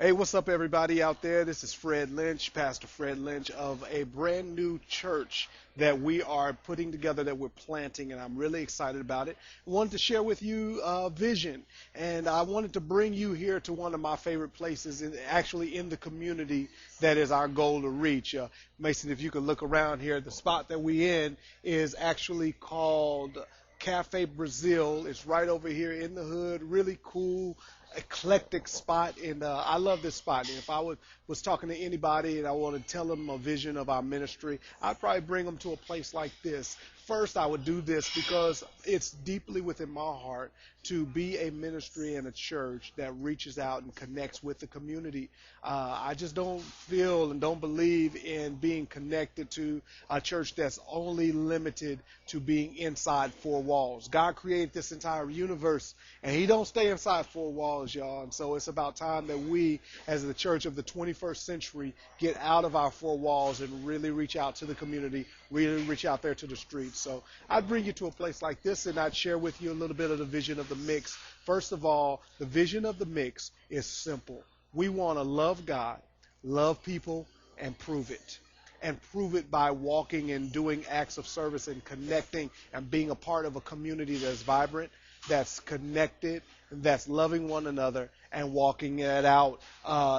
Hey, what's up, everybody out there? This is Fred Lynch, Pastor Fred Lynch of a brand new church that we are putting together, that we're planting, and I'm really excited about it. I wanted to share with you vision, and I wanted to bring you here to one of my favorite places, actually in the community that is our goal to reach. Mason, if you could look around here, the spot that we're in is actually called Cafe Brazil. It's right over here in the hood, really cool, eclectic spot, and I love this spot. And if I was talking to anybody and I want to tell them a vision of our ministry, I'd probably bring them to a place like this. First, I would do this because it's deeply within my heart to be a ministry and a church that reaches out and connects with the community. I just don't feel and don't believe in being connected to a church that's only limited to being inside four walls. God created this entire universe, and he don't stay inside four walls, y'all. And so it's about time that we, as the church of the 21st century, get out of our four walls and really reach out to the community, really reach out there to the streets. So I'd bring you to a place like this, and I'd share with you a little bit of the vision of the Myx. First of all, the vision of the Myx is simple. We want to love God, love people, and prove it. And prove it by walking and doing acts of service and connecting and being a part of a community that's vibrant, that's connected, that's loving one another and walking it out.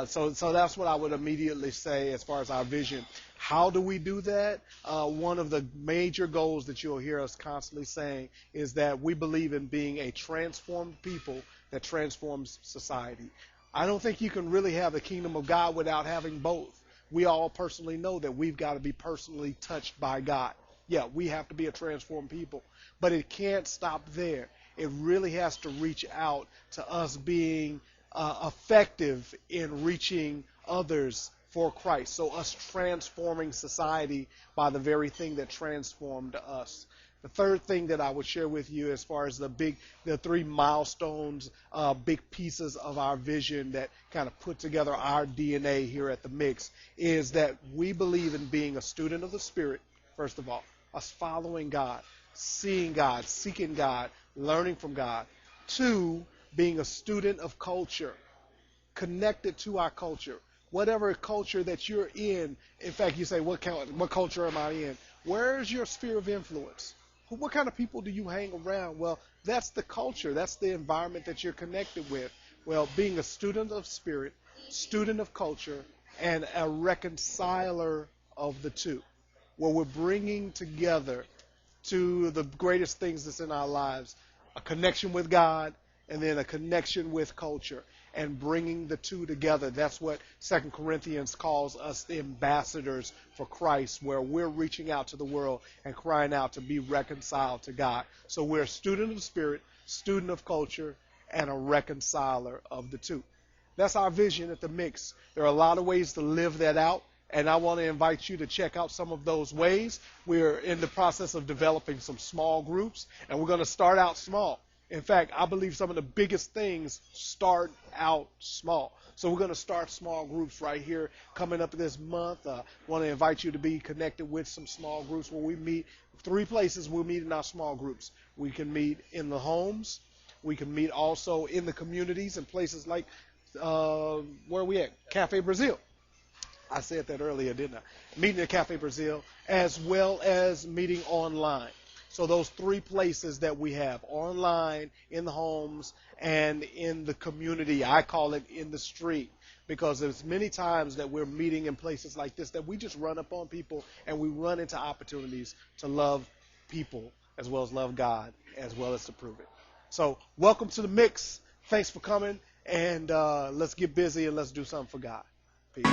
So that's what I would immediately say as far as our vision. How do we do that? One of the major goals that you'll hear us constantly saying is that we believe in being a transformed people that transforms society. I don't think you can really have the kingdom of God without having both. We all personally know that we've got to be personally touched by God. Yeah, we have to be a transformed people, but it can't stop there. It really has to reach out to us being effective in reaching others for Christ. So us transforming society by the very thing that transformed us. The third thing that I would share with you as far as the three milestones, big pieces of our vision that kind of put together our DNA here at the Myx is that we believe in being a student of the Spirit, first of all, us following God, seeing God, seeking God, learning from God. Two, being a student of culture, connected to our culture. Whatever culture that you're in fact, you say, what culture am I in? Where's your sphere of influence? What kind of people do you hang around? Well, that's the culture. That's the environment that you're connected with. Well, being a student of spirit, student of culture, and a reconciler of the two, where we're bringing together to the greatest things that's in our lives, a connection with God and then a connection with culture, and bringing the two together. That's what 2 Corinthians calls us, the ambassadors for Christ, where we're reaching out to the world and crying out to be reconciled to God. So we're a student of the Spirit, student of culture, and a reconciler of the two. That's our vision at the Myx. There are a lot of ways to live that out, and I want to invite you to check out some of those ways. We're in the process of developing some small groups, and we're going to start out small. In fact, I believe some of the biggest things start out small. So we're going to start small groups right here coming up this month. I want to invite you to be connected with some small groups where we meet. Three places we'll meet in our small groups. We can meet in the homes. We can meet also in the communities and places like, where are we at? Cafe Brazil. I said that earlier, didn't I? Meeting at Cafe Brazil, as well as meeting online. So those three places that we have, online, in the homes, and in the community. I call it in the street, because there's many times that we're meeting in places like this that we just run up on people and we run into opportunities to love people as well as love God, as well as to prove it. So welcome to the Myx. Thanks for coming, and let's get busy and let's do something for God. Peace.